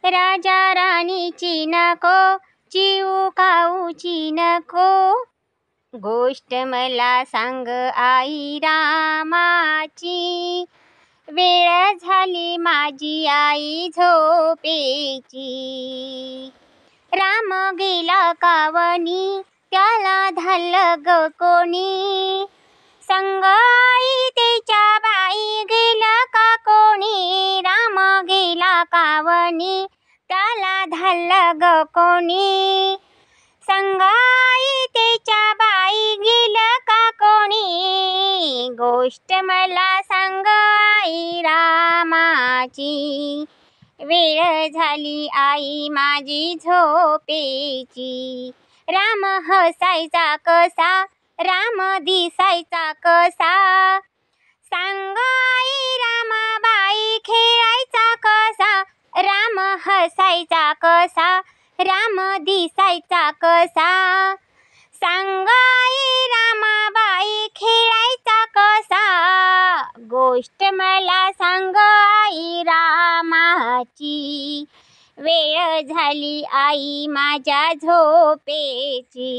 राजा राणीची नको, चिऊ काऊची नको, गोष्ट मला सांग आई रामाची. वेळ झाली माझी आई झोपेची. राम गेला कावनी, त्याला धाडलं ग कोणी, संग आई त्याच्या बाई गेलं का कोणी. राम गेला कावनी, त्याला धाडलं ग कोणी, संग आई त्याच्या बाई गेलं का कोणी, गोष्ट मला सांग आई रामाची. वेळ झाली आई माझी झोपेची. राम हसायचा कसा, राम दिसायचा कसा, सांग आई रामाबाई खेळायचा कसा. राम हसायचा कसा, राम दिसायचा कसा, सांग आई रामाबाई खेळायचा कसा, गोष्ट मला सांग आई रामाची. वेळ झाली आई माझ्या झोपेची.